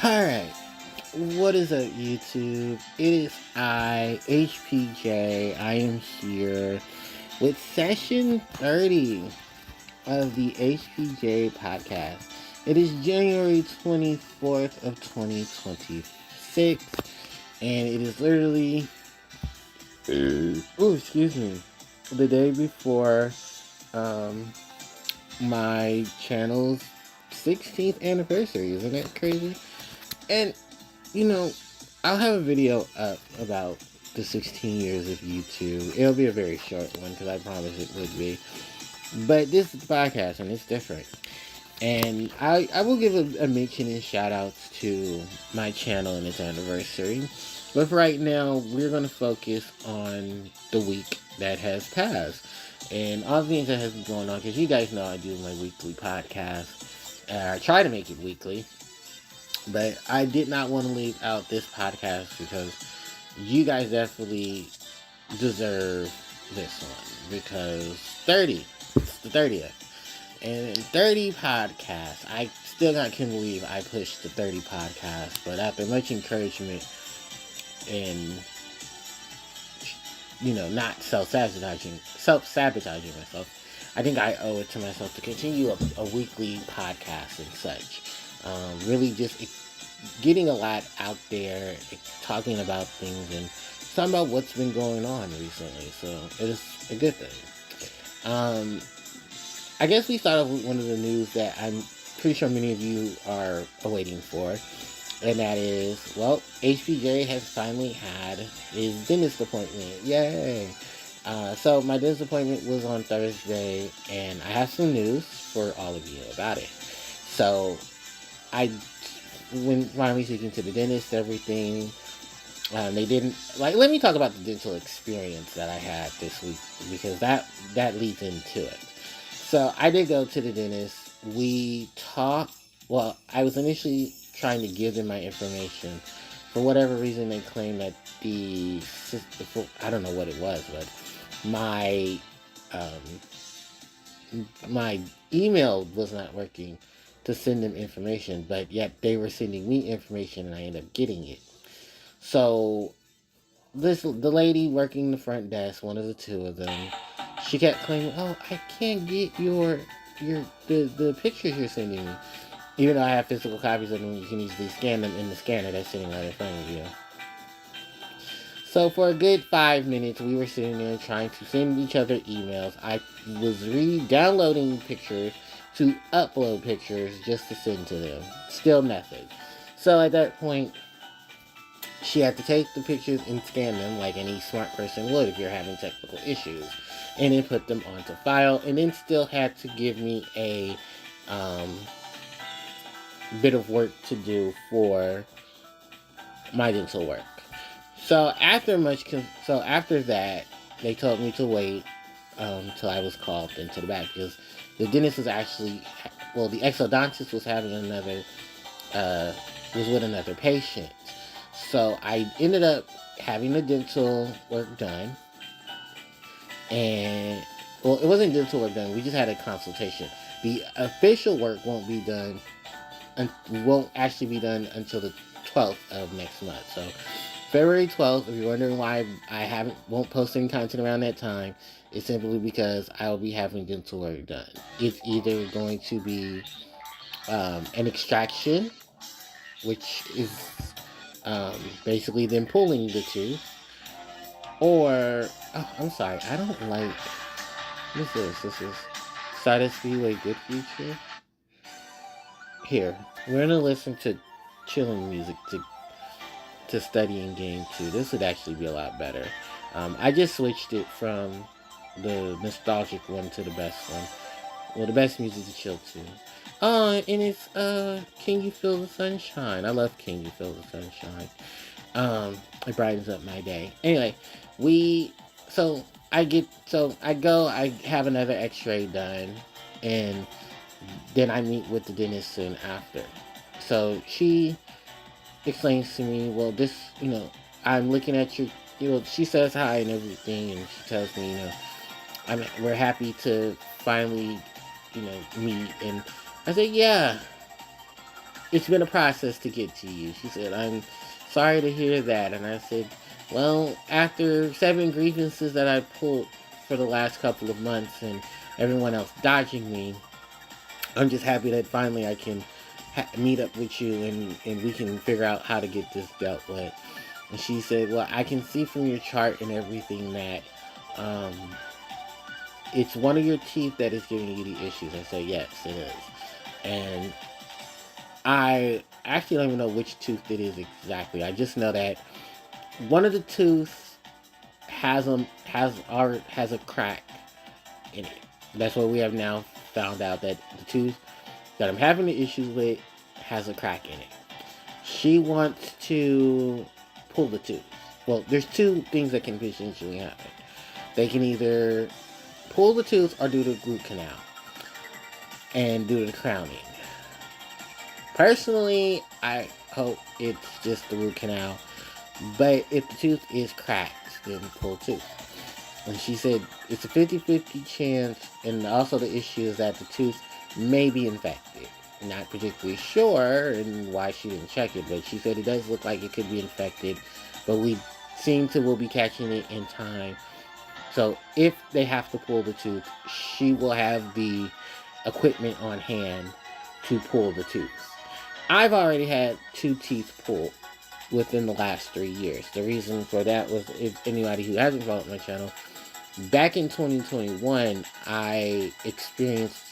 Alright, what is up, YouTube? It is I, HPJ. I am here with session 30 of the HPJ podcast. It is January 24th of 2026, and it is literally, excuse me, the day before um, my channel's 16th anniversary. Isn't that crazy? And I'll have a video up about the 16 years of YouTube. It'll be a very short one because I promise it would be. But this is a podcast and it's different. And I will give a mention and shout outs to my channel and its anniversary. But for right now, we're going to focus on the week that has passed. And all the things that has been going on. Because you guys know I do my weekly podcast. I try to make it weekly. But I did not want to leave out this podcast because you guys definitely deserve this one. Because 30, it's the 30th. And in 30 podcasts, I still not can believe I pushed the 30 podcasts. But after much encouragement and, not self-sabotaging myself, I think I owe it to myself to continue a weekly podcast and such. Really just getting a lot out there, talking about things, and talking about what's been going on recently. So it is a good thing. I guess we start off with one of the news that I'm pretty sure many of you are awaiting for. And that is, well, HPJ has finally had his dentist appointment. Yay! So my dentist appointment was on Thursday, and I have some news for all of you about it. So I when finally speaking to the dentist, everything, they didn't let me talk about the dental experience that I had this week because that leads into it. So I did go to the dentist. We talked. Well, I was initially trying to give them my information. For whatever reason, they claimed that I don't know what it was, but my my email was not working to send them information, but yet they were sending me information and I ended up getting it. So the lady working the front desk, one of the two of them, she kept claiming, "Oh, I can't get the pictures you're sending me." Even though I have physical copies of them, you can easily scan them in the scanner that's sitting right in front of you. So for a good 5 minutes, we were sitting there trying to send each other emails. I was re-downloading pictures to upload pictures just to send to them. Still nothing. So at that point, she had to take the pictures and scan them like any smart person would if you're having technical issues. And then put them onto file. And then still had to give me a bit of work to do for my dental work. So after that, they told me to wait till I was called into the back because the dentist was actually, the exodontist was having was with another patient. So I ended up having the dental work done, and it wasn't dental work done. We just had a consultation. The official work won't actually be done until the 12th of next month. So February 12th, if you're wondering why I won't post any content around that time, it's simply because I will be having dental work done. It's either going to be an extraction, which is basically them pulling the tooth, or, I'm sorry, I don't like, what's this? This is Stardust Speedway Good Future. Here, we're going to listen to chilling music to study in game 2. This would actually be a lot better. I just switched it from the nostalgic one to the best one. Well, the best music to chill to. And it's Can You Feel the Sunshine? I love Can You Feel the Sunshine. It brightens up my day. Anyway, I have another x-ray done, and then I meet with the dentist soon after. So she explains to me, well, I'm looking at your, she says hi and everything, and she tells me, we're happy to finally, meet. And I said, yeah, it's been a process to get to you. She said, I'm sorry to hear that. And I said, well, after 7 grievances that I pulled for the last couple of months and everyone else dodging me, I'm just happy that finally I can meet up with you and we can figure out how to get this dealt with. And she said, well, I can see from your chart and everything that um, it's one of your teeth that is giving you the issues. I said, yes, it is. And I actually don't even know which tooth it is exactly. I just know that one of the tooth has a crack in it. That's what we have now found out, that the tooth that I'm having the issues with has a crack in it. She wants to pull the tooth. Well, there's two things that can potentially happen. They can either pull the tooth or do the root canal and do the crowning. Personally, I hope it's just the root canal. But if the tooth is cracked, then pull tooth. And she said it's a 50-50 chance, and also the issue is that the tooth may be infected. Not particularly sure and why she didn't check it, but she said it does look like it could be infected, but will be catching it in time. So if they have to pull the tooth, she will have the equipment on hand to pull the tooth. I've already had 2 teeth pulled within the last 3 years. The reason for that was, if anybody who hasn't followed my channel, back in 2021, I experienced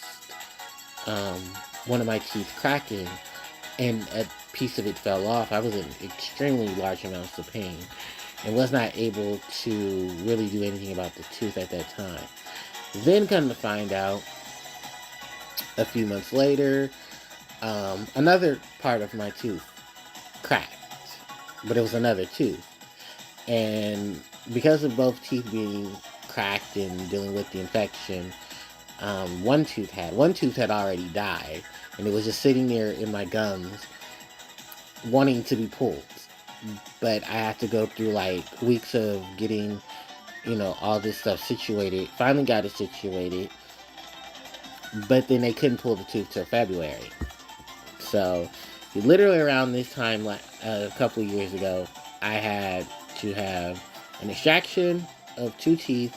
one of my teeth cracking, and a piece of it fell off. I was in extremely large amounts of pain and was not able to really do anything about the tooth at that time. Then come to find out, a few months later, another part of my tooth cracked, but it was another tooth. And because of both teeth being cracked and dealing with the infection, one tooth had already died, and it was just sitting there in my gums wanting to be pulled. But I had to go through like weeks of getting, all this stuff situated. Finally got it situated, but then they couldn't pull the tooth till February. So literally around this time, a couple of years ago, I had to have an extraction of 2 teeth,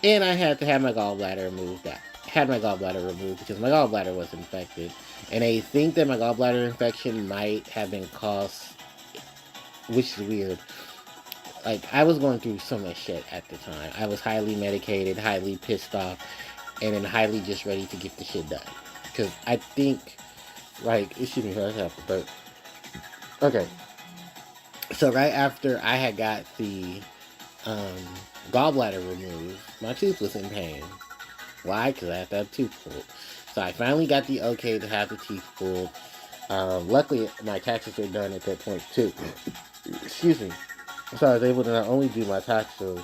and I had to have my gallbladder removed. Had my gallbladder removed because my gallbladder was infected, and they think that my gallbladder infection might have been caused, which is weird. Like, I was going through so much shit at the time. I was highly medicated, highly pissed off, and then highly just ready to get the shit done. Because I think, excuse me, I have to burp. Okay. So right after I had got the gallbladder removed, my tooth was in pain. Why? Because I had to have tooth pulled. So I finally got the okay to have the teeth pulled. Luckily, my taxes were done at that point too. Excuse me. So I was able to not only do my taxes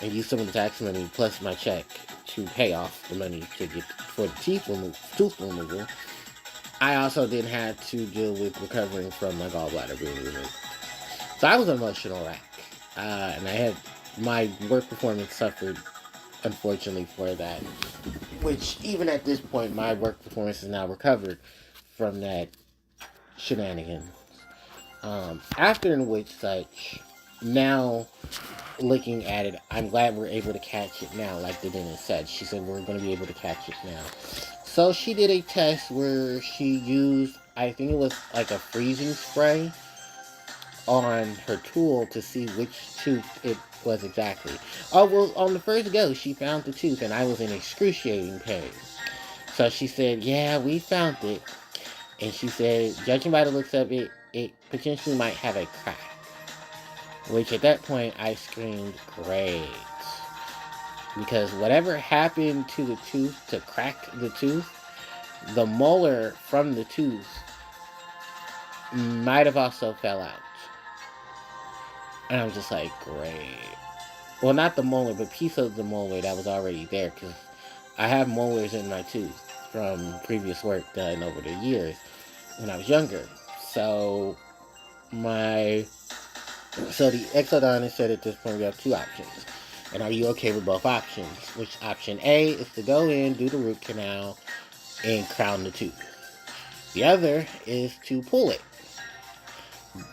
and use some of the tax money plus my check to pay off the money to get for the tooth removal. I also then had to deal with recovering from my gallbladder being removed. So I was an emotional wreck, and my work performance suffered, unfortunately, for that. Which, even at this point, my work performance is now recovered from that shenanigans. After in which such, now looking at it, I'm glad we're able to catch it now, like the dentist said. She said we're going to be able to catch it now. So she did a test where she used, I think it was like a freezing spray on her tool to see which tooth it was exactly. Oh, well, on the first go, she found the tooth, and I was in excruciating pain. So she said, yeah, we found it. And she said, judging by the looks of it, it potentially might have a crack. Which at that point, I screamed, great. Because whatever happened to the tooth to crack the tooth, the molar from the tooth might have also fell out. And I'm just like, great. Well, not the molar, but piece of the molar that was already there, because I have molars in my tooth from previous work done over the years when I was younger. So the exodontist said at this point we have 2 options. And are you okay with both options? Which option A is to go in, do the root canal, and crown the tooth. The other is to pull it.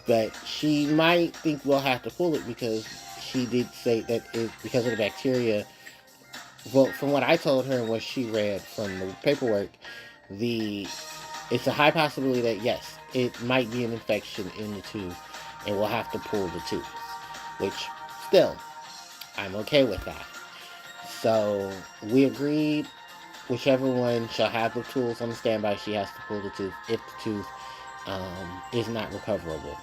But she might think we'll have to pull it because she did say that it, because of the bacteria. Well, from what I told her and what she read from the paperwork, the it's a high possibility that yes, it might be an infection in the tooth, and we'll have to pull the tooth. Which, still, I'm okay with that. So we agreed. Whichever one shall have the tools on the standby, she has to pull the tooth if the tooth is not recoverable.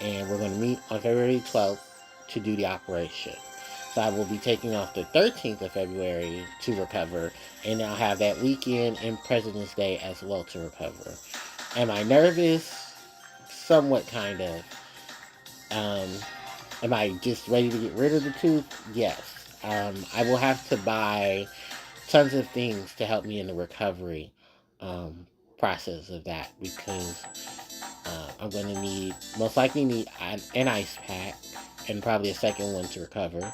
And we're going to meet on February 12th to do the operation. So I will be taking off the 13th of February to recover, and I'll have that weekend and President's Day as well to recover. Am I nervous? Somewhat, kind of. Um, am I just ready to get rid of the tooth? Yes. I will have to buy tons of things to help me in the recovery um, process of that because I'm going to need, most likely need an ice pack and probably a second one to recover.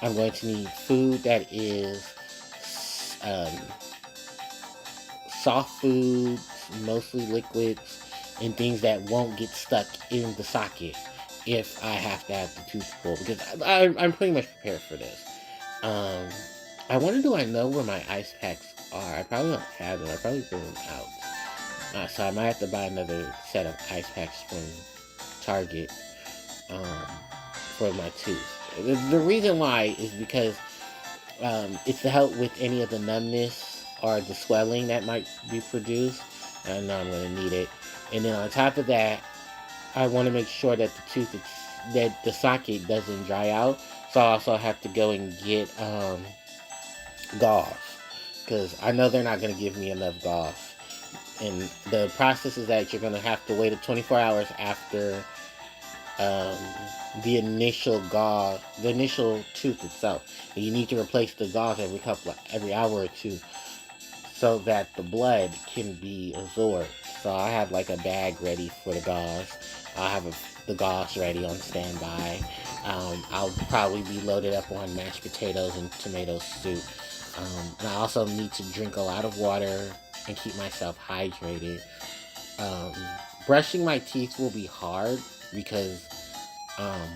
I'm going to need food that is um, soft foods, mostly liquids, and things that won't get stuck in the socket if I have to have the tooth pulled because I'm pretty much prepared for this. Um, I wonder, do I know where my ice packs are? I probably don't have them. I probably threw them out. So I might have to buy another set of ice packs from Target um, for my tooth. The reason why is because it's to help with any of the numbness or the swelling that might be produced. I know I'm going to need it. And then on top of that, I want to make sure that the tooth, that the socket doesn't dry out. So I also have to go and get gauze because I know they're not going to give me enough gauze. And the process is that you're going to have to wait 24 hours after um, the initial gauze, the initial tooth itself. And you need to replace the gauze every hour or two, so that the blood can be absorbed. So I have like a bag ready for the gauze. I'll have the gauze ready on standby. I'll probably be loaded up on mashed potatoes and tomato soup. And I also need to drink a lot of water and keep myself hydrated. Um, Brushing my teeth will be hard because um,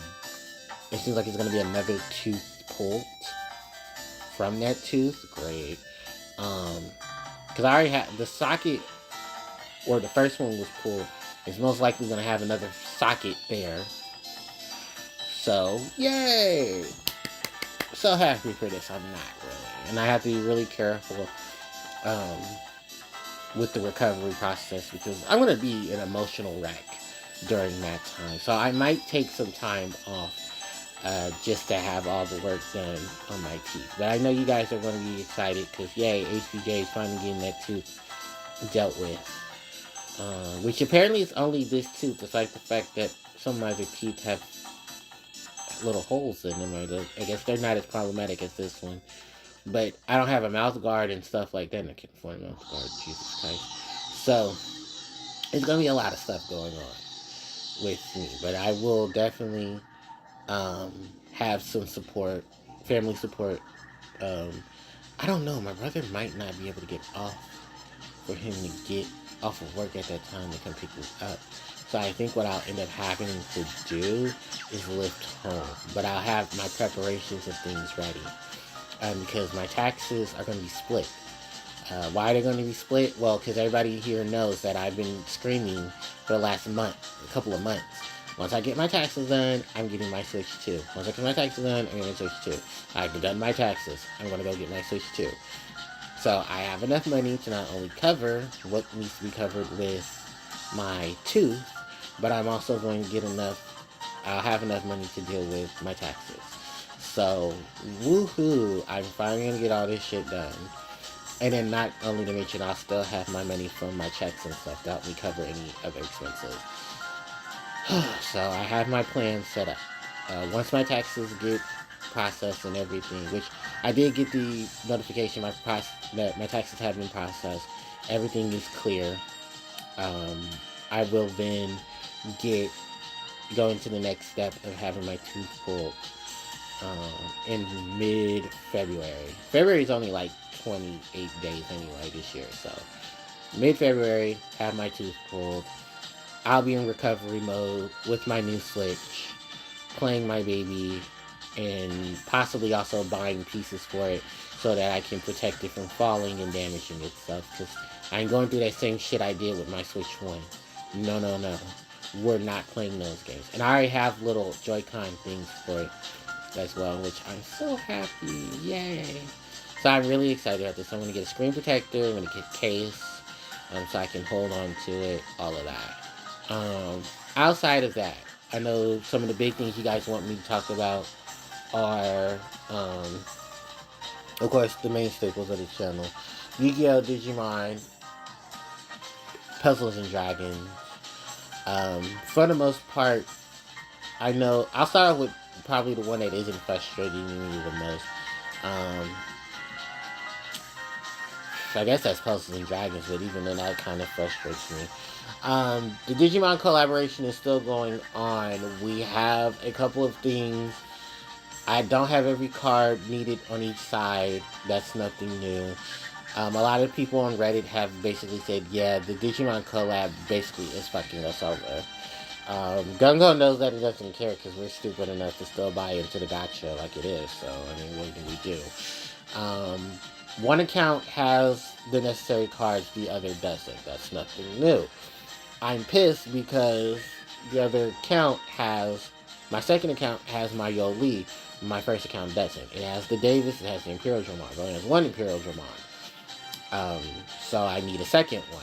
it seems like it's going to be another tooth pulled from that tooth. Great. Because I already had the socket, or the first one was pulled. It's most likely going to have another socket there. So, yay! So happy for this. I'm not really. And I have to be really careful um, with the recovery process because I'm going to be an emotional wreck during that time. So I might take some time off just to have all the work done on my teeth. But I know you guys are going to be excited because, yay, HPJ is finally getting that tooth dealt with. Which apparently is only this tooth, despite the fact that some of my other teeth have little holes in them. I guess they're not as problematic as this one. But I don't have a mouth guard and stuff like that. And I can't afford a mouth guard, Jesus Christ. So, it's going to be a lot of stuff going on with me. But I will definitely um, have some support, family support. Um, I don't know. My brother might not be able to get off for him to get off of work at that time to come pick me up. So I think what I'll end up having to do is lift home. But I'll have my preparations and things ready. Because my taxes are going to be split. Why are they going to be split? Well, because everybody here knows that I've been screaming for the last month, a couple of months. Once I get my taxes done, I'm getting my Switch 2. Once I get my taxes done, I'm getting my Switch 2. I've done my taxes. I'm going to go get my Switch 2. So I have enough money to not only cover what needs to be covered with my tooth, but I'm also going to get I'll have enough money to deal with my taxes. So, woohoo, I'm finally going to get all this shit done. And then not only to mention, I'll still have my money from my checks and stuff to help me cover any other expenses. So I have my plan set up. Once my taxes get processed and everything, which I did get the notification that my taxes have been processed, everything is clear. I will then go into the next step of having my tooth pulled in mid-February. February is only like 28 days anyway this year, so Mid-February, have my tooth pulled. I'll be in recovery mode with my new Switch, playing my baby, and possibly also buying pieces for it so that I can protect it from falling and damaging itself. Because I ain't going through that same shit I did with my Switch 1. No, no, no. We're not playing those games. And I already have little Joy-Con things for it as well, which I'm so happy. Yay. So I'm really excited about this. I'm going to get a screen protector. I'm going to get a case so I can hold on to it. All of that. Outside of that, I know some of the big things you guys want me to talk about are, of course, the main staples of the channel. Yu-Gi-Oh! Digimon, Puzzles and Dragons. For the most part, I know, I'll start off with probably the one that isn't frustrating me the most. I guess that's Puzzles and Dragons, but even then that kind of frustrates me. The Digimon collaboration is still going on. We have a couple of things. I don't have every card needed on each side. That's nothing new. A lot of people on Reddit have basically said, yeah, the Digimon collab basically is fucking us over. Gungo knows that it doesn't care because we're stupid enough to still buy into the gacha like it is. So, I mean, what can we do? One account has the necessary cards, the other doesn't. That's nothing new. I'm pissed because the other account has, my second account has my Yoli, my first account doesn't. It has the Davis, it has the Imperial Dramon. It only has one Imperial Dramon. So I need a second one.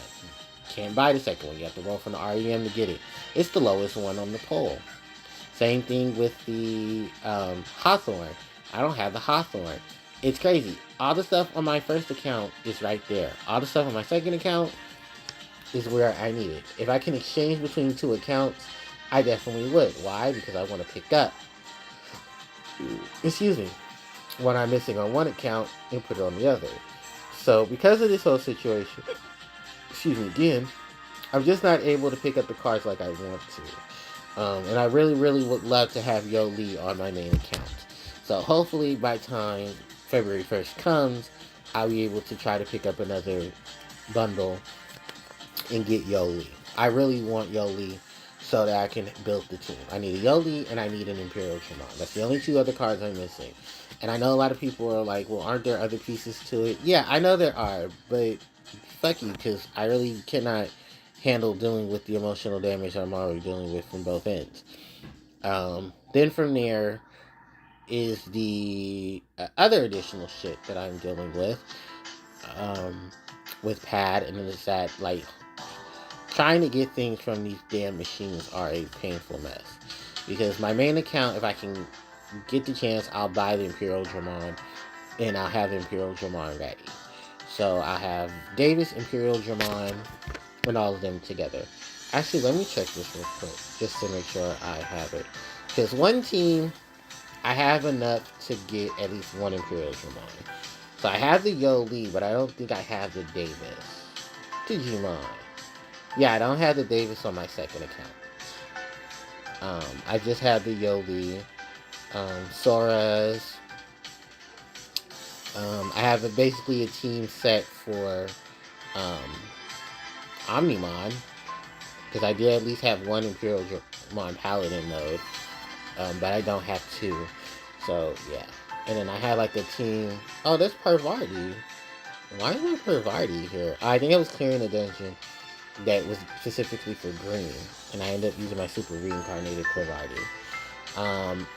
Can't buy the second one. You have to roll from the REM to get it. It's the lowest one on the poll. Same thing with the Hawthorne. I don't have the Hawthorne. It's crazy. All the stuff on my first account is right there. All the stuff on my second account is where I need it. If I can exchange between two accounts, I definitely would. Why? Because I want to pick up, excuse me, what I'm missing on one account and put it on the other. So because of this whole situation, excuse me again, I'm just not able to pick up the cards like I want to. And I really, really would love to have Yoli on my main account. So hopefully by time February 1st comes, I'll be able to try to pick up another bundle and get Yoli. I really want Yoli so that I can build the team. I need a Yoli and I need an Imperial Dramon. That's the only two other cards I'm missing. And I know a lot of people are like, well, aren't there other pieces to it? Yeah, I know there are, but fuck you, because I really cannot handle dealing with the emotional damage I'm already dealing with from both ends. Then from there is the other additional shit that I'm dealing with Pad, and then it's that, like, trying to get things from these damn machines are a painful mess. Because my main account, if I can get the chance, I'll buy the Imperial Dramon, and I'll have the Imperial Dramon ready. So I have Davis, Imperial Dramon, and all of them together. Actually, let me check this real quick, just to make sure I have it. Because one team, I have enough to get at least one Imperial Dramon. So I have the Yoli, but I don't think I have the Davis. Digimon. Yeah, I don't have the Davis on my second account. I just have the Yoli, Sora's. I have basically a team set for Omnimon, because I did at least have one Imperial Dramon Paladin mode, but I don't have two. So yeah, and then I had like the team. Oh, that's Parvati. Why is my Parvati here? I think I was clearing a dungeon that was specifically for green, and I ended up using my super reincarnated Parvati.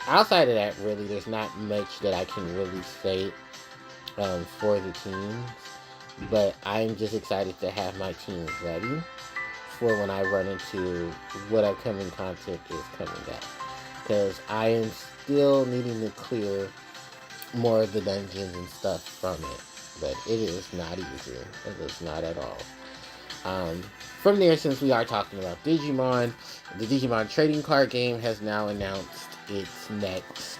Outside of that, really, there's not much that I can really say for the teams, but I'm just excited to have my teams ready for when I run into what upcoming content is coming up, because I am still needing to clear more of the dungeons and stuff from it, but it is not easy. It is not at all. From there, since we are talking about Digimon, the Digimon trading card game has now announced its next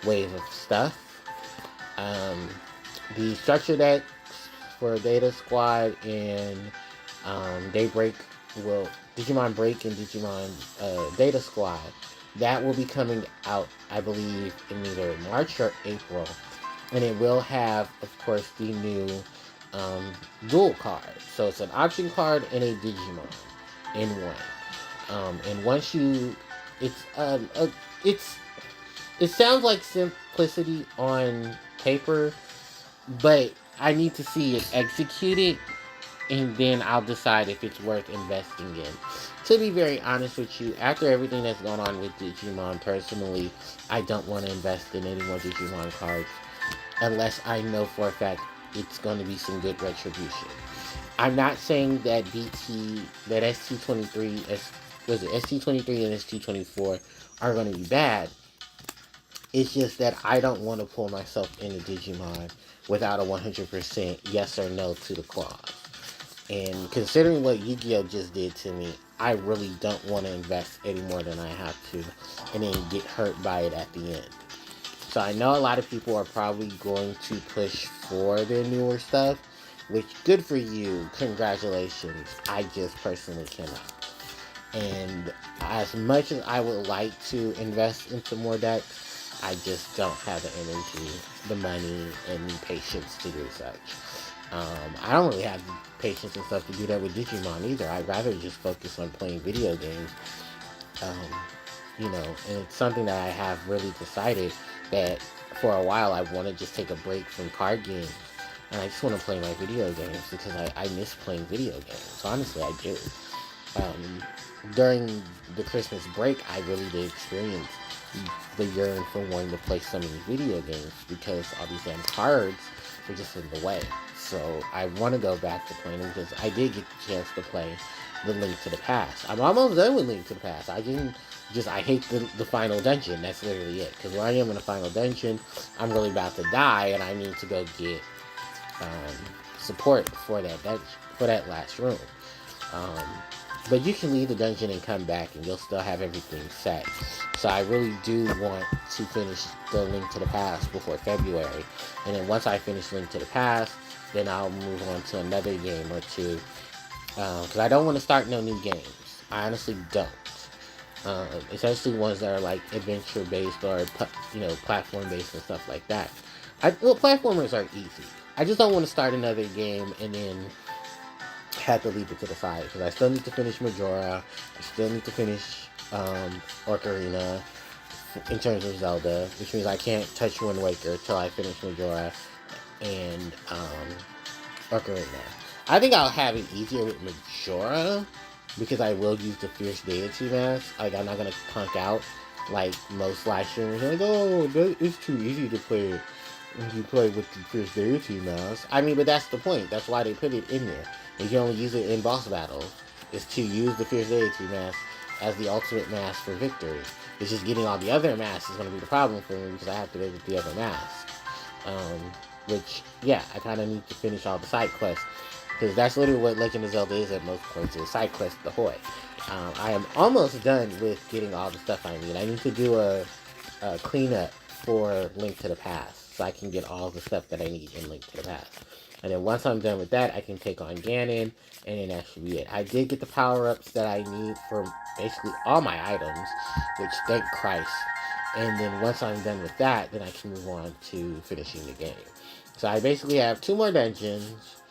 wave of stuff. The structure decks for Data Squad and Daybreak will Digimon Break and Digimon Data Squad, that will be coming out, I believe, in either March or April, and it will have, of course, the new Data Squad card. dual cards. So it's an option card and a Digimon in one. And once you, it's it's it sounds like simplicity on paper, but I need to see it executed, and then I'll decide if it's worth investing in. To be very honest with you, after everything that's gone on with Digimon, personally, I don't want to invest in any more Digimon cards unless I know for a fact it's going to be some good retribution. I'm not saying that ST23, was it ST23 and ST24 are going to be bad. It's just that I don't want to pull myself into Digimon without a 100% yes or no to the clause. And considering what Yu-Gi-Oh just did to me, I really don't want to invest any more than I have to and then get hurt by it at the end. So I know a lot of people are probably going to push for their newer stuff, which good for you, congratulations. I just personally cannot. And as much as I would like to invest into more decks, I just don't have the energy, the money, and the patience to do such. I don't really have the patience and stuff to do that with Digimon either. I'd rather just focus on playing video games. Um, and it's something that I have really decided that for a while I want to just take a break from card games. And I just want to play my video games because I miss playing video games. Honestly, I do. During the Christmas break, I really did experience the yearn for wanting to play so many video games because all these damn cards were just in the way. So I want to go back to playing them because I did get the chance to play the Link to the Past. I'm almost done with Link to the Past. I hate the final dungeon. That's literally it. Because where I am in the final dungeon, I'm really about to die and I need to go get support for that last room. But you can leave the dungeon and come back and you'll still have everything set. So I really do want to finish the Link to the Past before February. And then once I finish Link to the Past, then I'll move on to another game or two. Because I don't want to start no new games. I honestly don't. Especially ones that are like adventure based or platform based and stuff like that. Platformers are easy. I just don't want to start another game and then have to leave it to the side because I still need to finish Majora. I still need to finish Ocarina in terms of Zelda, which means I can't touch Wind Waker till I finish Majora and Ocarina. I think I'll have it easier with Majora because I will use the Fierce Deity mask. Like, I'm not gonna punk out like most live streamers. Like, oh, it's too easy to play it when you play with the Fierce Deity mask. I mean, but that's the point. That's why they put it in there. You can only use it in boss battles. Is to use the Fierce Deity mask as the ultimate mask for victory. It's just getting all the other masks is going to be the problem for me because I have to go get the other masks. Which, yeah, I kind of need to finish all the side quests. Because that's literally what Legend of Zelda is at most points, is side quest ahoy. I am almost done with getting all the stuff I need. I need to do a cleanup for Link to the Past, so I can get all the stuff that I need in Link to the Past. And then once I'm done with that, I can take on Ganon, and then that should be it. I did get the power-ups that I need for basically all my items, which thank Christ. And then once I'm done with that, then I can move on to finishing the game. So I basically have 2 more dungeons,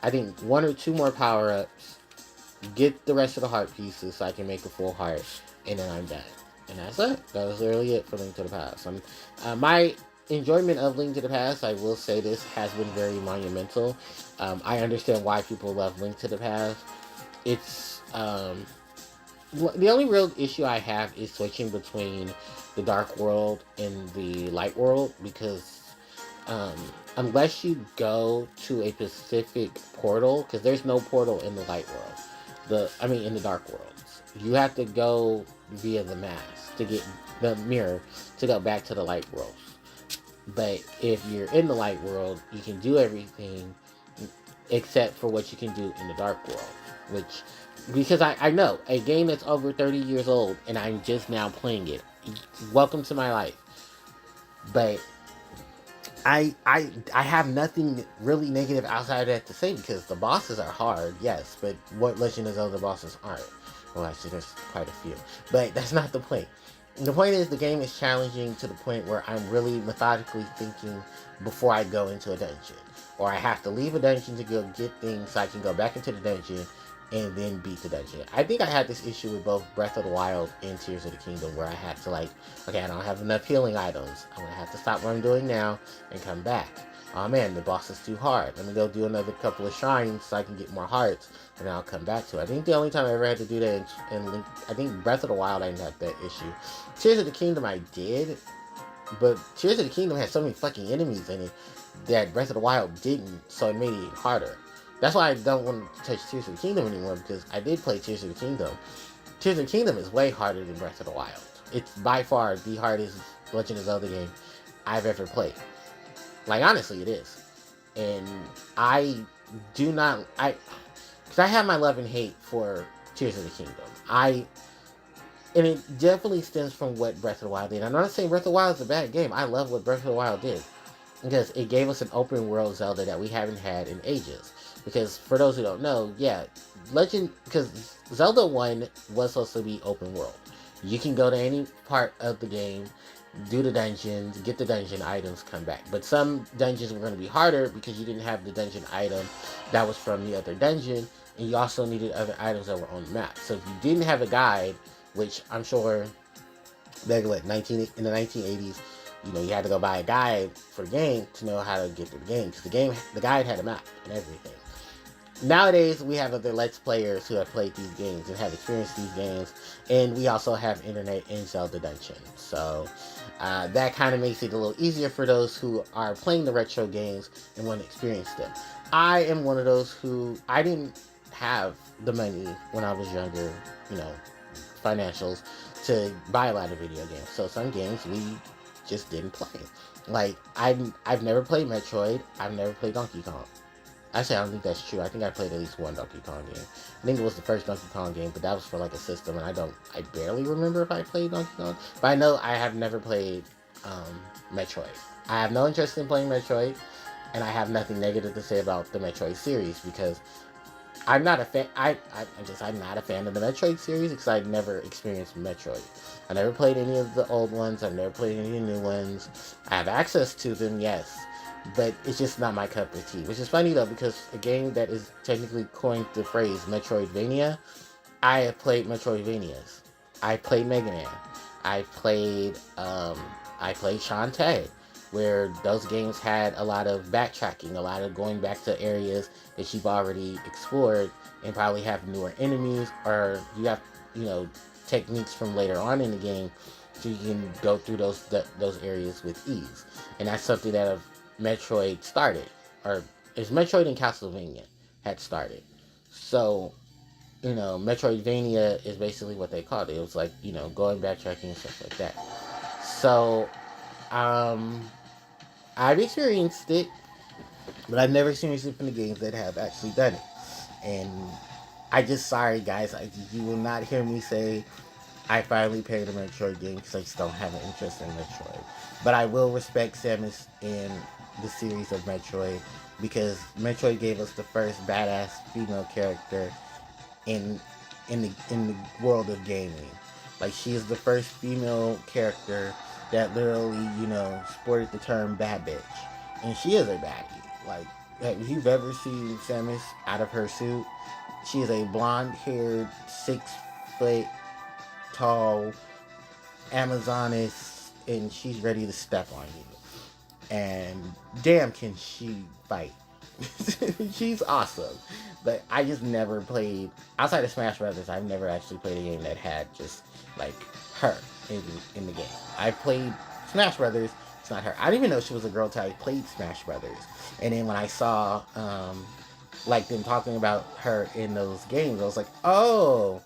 I think 1 or 2 more power-ups, get the rest of the heart pieces so I can make a full heart, and then I'm done. And that's it. That was literally it for Link to the Past. My enjoyment of Link to the Past, I will say this, has been very monumental. I understand why people love Link to the Past. It's the only real issue I have is switching between the Dark World and the Light World, because unless you go to a specific portal, because there's no portal in the Light World, in the Dark Worlds, you have to go via the mask to get the mirror to go back to the Light World. But if you're in the Light World, you can do everything except for what you can do in the Dark World. Because I know, a game that's over 30 years old, and I'm just now playing it. Welcome to my life. But I have nothing really negative outside of that to say, because the bosses are hard, yes, but what Legend of Zelda bosses aren't? Well, actually, there's quite a few. But that's not the point. The point is, the game is challenging to the point where I'm really methodically thinking before I go into a dungeon. Or I have to leave a dungeon to go get things so I can go back into the dungeon and then beat the dungeon. I think I had this issue with both Breath of the Wild and Tears of the Kingdom where I had to like, okay, I don't have enough healing items. I'm going to have to stop what I'm doing now and come back. Oh man, the boss is too hard. Let me go do another couple of shrines so I can get more hearts, and then I'll come back to it. I think the only time I ever had to do that in Link, I think Breath of the Wild, I didn't have that issue. Tears of the Kingdom, I did, but Tears of the Kingdom had so many fucking enemies in it that Breath of the Wild didn't, so it made it harder. That's why I don't want to touch Tears of the Kingdom anymore, because I did play Tears of the Kingdom. Tears of the Kingdom is way harder than Breath of the Wild. It's by far the hardest Legend of Zelda game I've ever played. Like, honestly, it is. And I do not, because I have my love and hate for Tears of the Kingdom. And it definitely stems from what Breath of the Wild did. I'm not saying Breath of the Wild is a bad game. I love what Breath of the Wild did. Because it gave us an open world Zelda that we haven't had in ages. Because for those who don't know, yeah, because Zelda 1 was supposed to be open world. You can go to any part of the game, do the dungeons, get the dungeon items, come back. But some dungeons were going to be harder because you didn't have the dungeon item that was from the other dungeon, and you also needed other items that were on the map. So if you didn't have a guide, which I'm sure back in the 1980s, you had to go buy a guide for the game to know how to get through the game, because the guide had a map and everything. Nowadays, we have other Let's Players who have played these games and have experienced these games, and we also have internet in Zelda Dungeon. So that kind of makes it a little easier for those who are playing the retro games and want to experience them. I am one of those who, I didn't have the money when I was younger, financials, to buy a lot of video games. So some games we just didn't play. Like, I've never played Metroid. I've never played Donkey Kong. Actually, I don't think that's true. I think I played at least one Donkey Kong game. I think it was the first Donkey Kong game, but that was for like a system, and I barely remember if I played Donkey Kong. But I know I have never played Metroid. I have no interest in playing Metroid, and I have nothing negative to say about the Metroid series, because I'm not a fan. I'm not a fan of the Metroid series because I've never experienced Metroid. I never played any of the old ones. I've never played any of the new ones. I have access to them, yes, but it's just not my cup of tea. Which is funny though, because a game that is technically coined the phrase Metroidvania, I have played Metroidvanias. I played Mega Man. I played Shantae, where those games had a lot of backtracking, a lot of going back to areas that you've already explored, and probably have newer enemies, or you have, techniques from later on in the game, so you can go through those areas with ease. And that's something that Metroid started, or it's Metroid and Castlevania had started. So, Metroidvania is basically what they called it. It was like, going backtracking and stuff like that. So, I've experienced it, but I've never experienced it from the games that have actually done it. And sorry guys, you will not hear me say I finally played a Metroid game, because I just don't have an interest in Metroid. But I will respect Samus in the series of Metroid, because Metroid gave us the first badass female character in the world of gaming. Like, she is the first female character that literally, sported the term bad bitch. And she is a baddie. Like, if you've ever seen Samus out of her suit, she is a blonde-haired, 6-foot tall Amazoness, and she's ready to step on you. And damn, can she fight. She's awesome. But I just never played, outside of Smash Brothers, I've never actually played a game that had just, like, her in the game. I played Smash Brothers, it's not her. I didn't even know she was a girl till I played Smash Brothers. And then when I saw, them talking about her in those games, I was like, oh,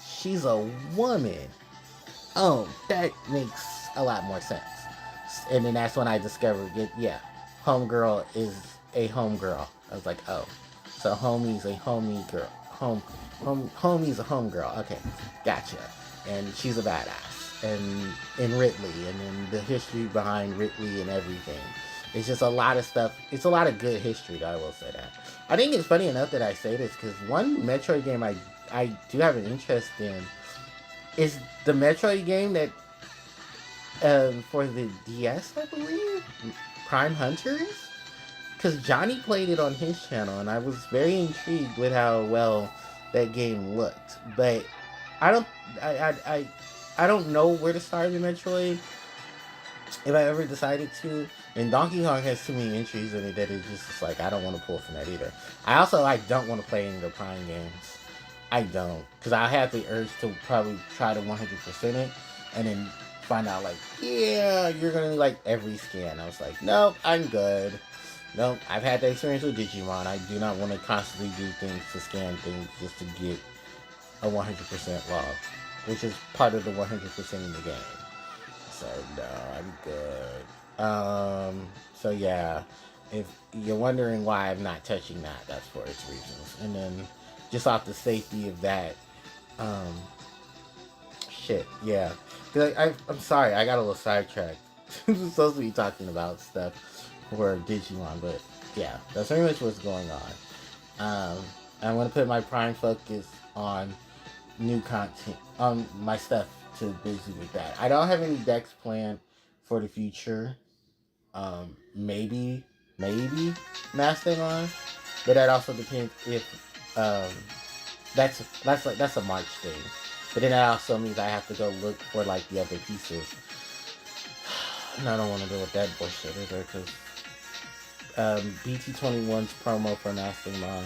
she's a woman. Oh, that makes a lot more sense. And then that's when I discovered, homegirl is a homegirl. I was like, oh, so homie's a homie girl. Homie's a homegirl. Okay, gotcha. And she's a badass. And Ridley, and then the history behind Ridley and everything. It's just a lot of stuff. It's a lot of good history, I will say that. I think it's funny enough that I say this, because one Metroid game I do have an interest in is the Metroid game that For the DS, I believe, Prime Hunters, because Johnny played it on his channel, and I was very intrigued with how well that game looked. But I don't, I, I, I, I don't know where to start in Metroid if I ever decided to. And Donkey Kong has too many entries in it that it's just like I don't want to pull from that either. I don't want to play any of the Prime games. I don't, because I have the urge to probably try to 100% it, and then find out like, yeah, you're gonna like every scan. I was like, nope, I'm good. Nope, I've had that experience with Digimon. I do not want to constantly do things to scan things just to get a 100% log, which is part of the 100% in the game. So no, I'm good. So yeah, if you're wondering why I'm not touching that, that's for its reasons. And then just off the safety of that, um, shit, yeah. I'm sorry, I got a little sidetracked. I'm supposed to be talking about stuff for Digimon, but yeah, that's pretty much what's going on. I'm gonna put my prime focus on new content, on my stuff to busy with that. I don't have any decks planned for the future. Maybe Mastodon, but that also depends if um, that's a March thing. But then that also means I have to go look for like the other pieces. And I don't want to deal with that bullshit either because BT21's promo for Mastodon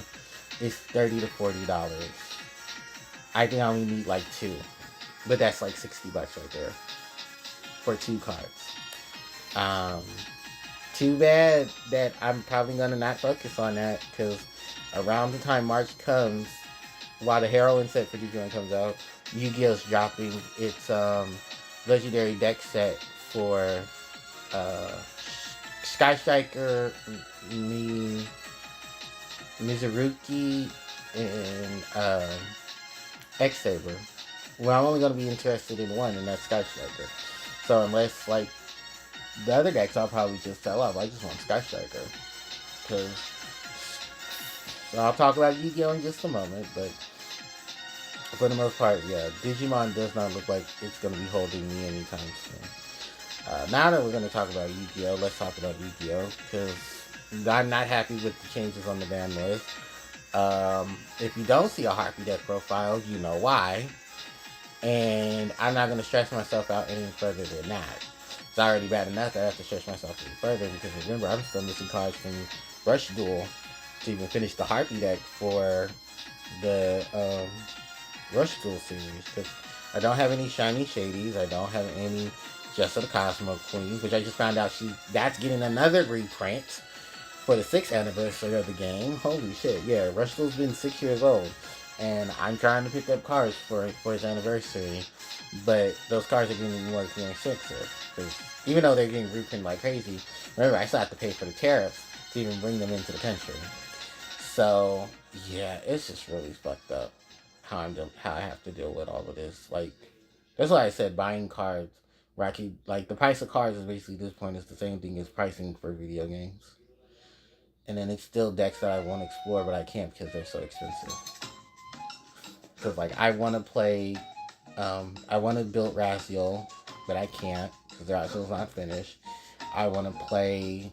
is $30 to $40. I think I only need like two, but that's like $60 right there for two cards. Um, Too bad that I'm probably gonna not focus on that because around the time March comes, while the heroine set for Digimon comes out, Yu-Gi-Oh's dropping its legendary deck set for uh, Sky Striker, Mizuruki, and X Saber. Well, I'm only gonna be interested in one, and that's Sky Striker. So unless like the other decks, I'll probably just sell off. I just want Sky Striker. Cause so I'll talk about Yu-Gi-Oh in just a moment, but for the most part, yeah, Digimon does not look like it's going to be holding me anytime soon. Now that we're going to talk about Yu-Gi-Oh, let's talk about Yu-Gi-Oh, because I'm not happy with the changes on the ban list. If you don't see a Harpie deck profile, you know why. And I'm not going to stress myself out any further than that. It's already bad enough that I have to stretch myself any further because remember, I'm still missing cards from Rush Duel to even finish the Harpie deck for the Rush Duel series. Because I don't have any Shiny Shadies. I don't have any Jess of the Cosmo Queen, which I just found out that's getting another reprint for the 6th anniversary of the game. Holy shit, yeah, Rush Duel's been 6 years old. And I'm trying to pick up cards for his anniversary, but those cards are getting more expensive. Because even though they're getting reprinted like crazy, remember I still have to pay for the tariffs to even bring them into the country. So yeah, it's just really fucked up how I have to deal with all of this. Like that's why I said buying cards where I keep like the price of cards is basically at this point is the same thing as pricing for video games. And then it's still decks that I want to explore, but I can't because they're so expensive. Because like I want to play, I want to build Raziel, but I can't because Raziel's not finished. I want to play,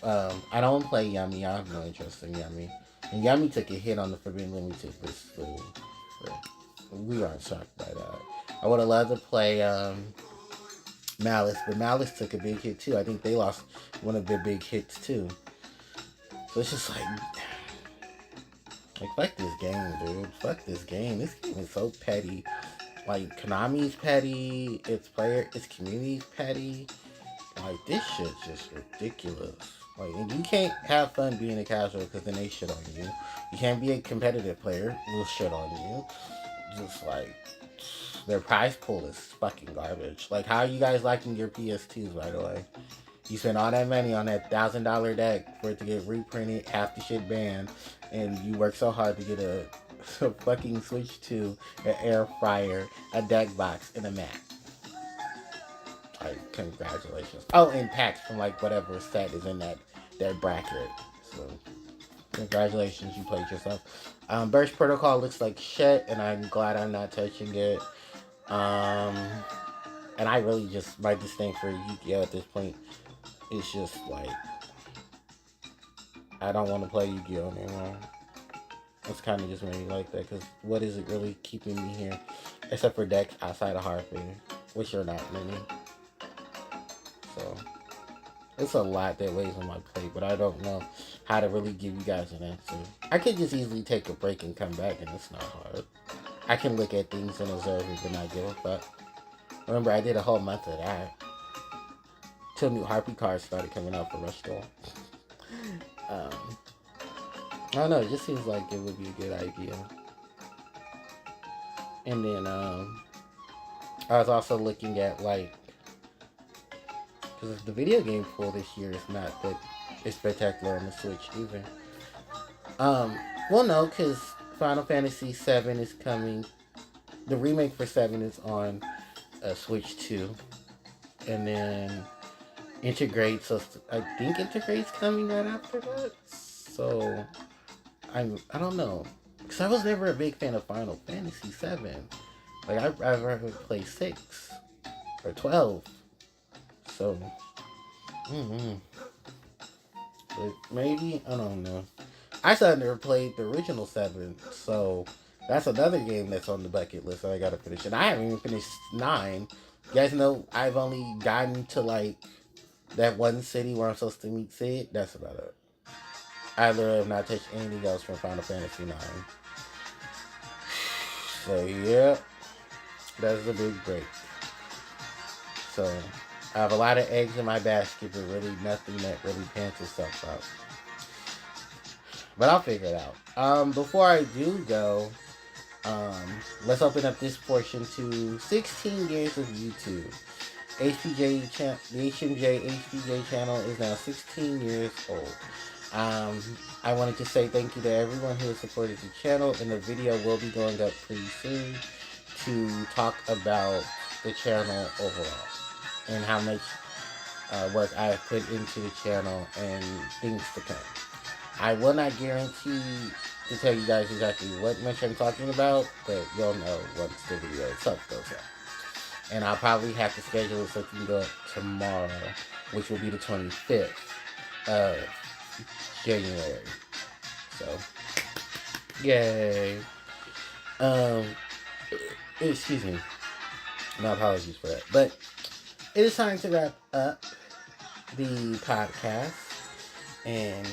I don't want to play Yummy. I have no interest in Yummy. And Yummy took a hit on the Forbidden Limited list, so we aren't shocked by that. I would have loved to play Malice, but Malice took a big hit too. I think they lost one of their big hits too. So it's just like fuck this game, dude. Fuck this game. This game is so petty. Like Konami's petty. Its community's petty. Like this shit's just ridiculous. Like and you can't have fun being a casual because then they shit on you. You can't be a competitive player. They'll shit on you. Just like their prize pool is fucking garbage. Like how are you guys liking your PS2s by the way? You spent all that money on that $1,000 deck for it to get reprinted, half the shit banned, and you worked so hard to get a fucking Switch 2, an air fryer, a deck box, and a mat. Like, congratulations. Oh, and packs from like whatever set is in that bracket. So, congratulations, you played yourself. Burst Protocol looks like shit, and I'm glad I'm not touching it. And I really just, my disdain for Yu-Gi-Oh! At this point is just like, I don't want to play Yu-Gi-Oh! Anymore. It's kind of just made me like that, because what is it really keeping me here? Except for decks outside of Harpie, which are not many. So, it's a lot that weighs on my plate, but I don't know how to really give you guys an answer. I could just easily take a break and come back, and it's not hard. I can look at things and observe it and not give a fuck. Remember, I did a whole month of that. Till new Harpie cards started coming out for Rush Duel. I don't know, it just seems like it would be a good idea. And then, I was also looking at, like, because the video game pool this year is not that it's spectacular on the Switch either. Well, no, because Final Fantasy VII is coming. The remake for 7 is on Switch 2. And then Integrate, so I think Integrate's coming right after that. So, I don't know. Because I was never a big fan of Final Fantasy VII. Like, I'd rather play 6 or 12. So, but maybe, I don't know. I still never played the original 7, so that's another game that's on the bucket list that I gotta finish. And I haven't even finished 9. You guys know I've only gotten to, like, that one city where I'm supposed to meet Sid. That's about it. I literally have not touched anything else from Final Fantasy 9. So, yeah, that's a big break. So, I have a lot of eggs in my basket, but really nothing that really pants itself out. But I'll figure it out. Before I do go, let's open up this portion to 16 years of YouTube. The HPJ HPJ channel is now 16 years old. I wanted to say thank you to everyone who has supported the channel, and the video will be going up pretty soon to talk about the channel overall and how much work I have put into the channel and things to come. I will not guarantee to tell you guys exactly what much I'm talking about, but you'll know once the video itself goes up. And I'll probably have to schedule it so it can go up tomorrow, which will be the 25th of January. So, yay. Excuse me. My apologies for that. But it is time to wrap up the podcast. And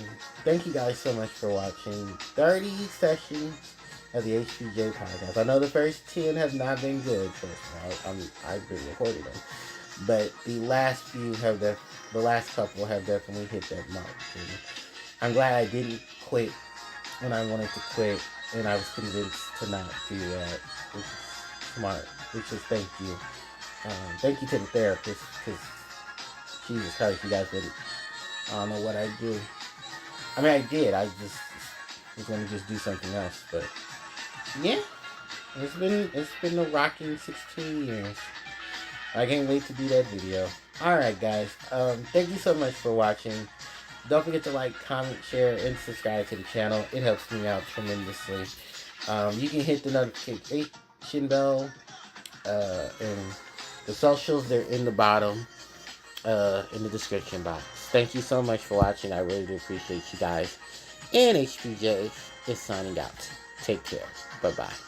thank you guys so much for watching 30 sessions of the HPJ podcast. I know the first 10 have not been good, I've been recording them. But the last few the last couple have definitely hit that mark. And I'm glad I didn't quit when I wanted to quit, and I was convinced to not do that, which is smart, which is thank you. Thank you to the therapist, because Jesus Christ, you guys wouldn't. I don't know what I do. I mean, I did. I just was going to just do something else. But yeah, it's been a rocking 16 years. I can't wait to do that video. Alright, guys. Thank you so much for watching. Don't forget to like, comment, share, and subscribe to the channel. It helps me out tremendously. You can hit the notification bell. And the socials, they're in the bottom. In the description box. Thank you so much for watching. I really do appreciate you guys. And HPJ is signing out. Take care. Bye-bye.